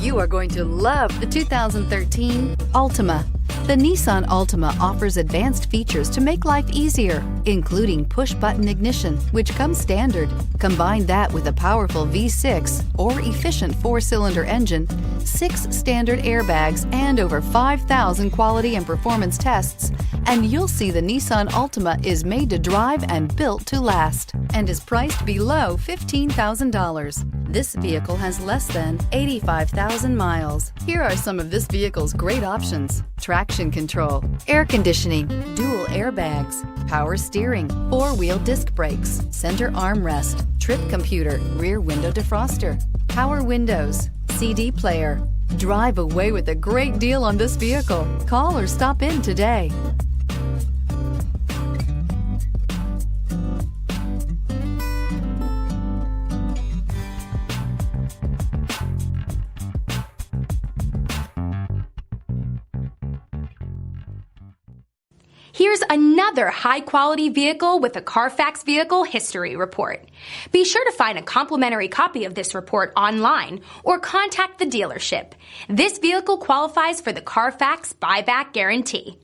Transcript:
You are going to love the 2013 Altima. The Nissan Altima offers advanced features to make life easier, including push-button ignition, which comes standard. Combine that with a powerful V6 or efficient 4-cylinder engine, 6 standard airbags, and over 5,000 quality and performance tests, and you'll see the Nissan Altima is made to drive and built to last, and is priced below $15,000. This vehicle has less than 85,000 miles. Here are some of this vehicle's great options: traction control, air conditioning, dual airbags, power steering, 4-wheel disc brakes, center armrest, trip computer, rear window defroster, power windows, CD player. Drive away with a great deal on this vehicle. Call or stop in today. Here's another high-quality vehicle with a Carfax Vehicle History Report. Be sure to find a complimentary copy of this report online or contact the dealership. This vehicle qualifies for the Carfax Buyback Guarantee.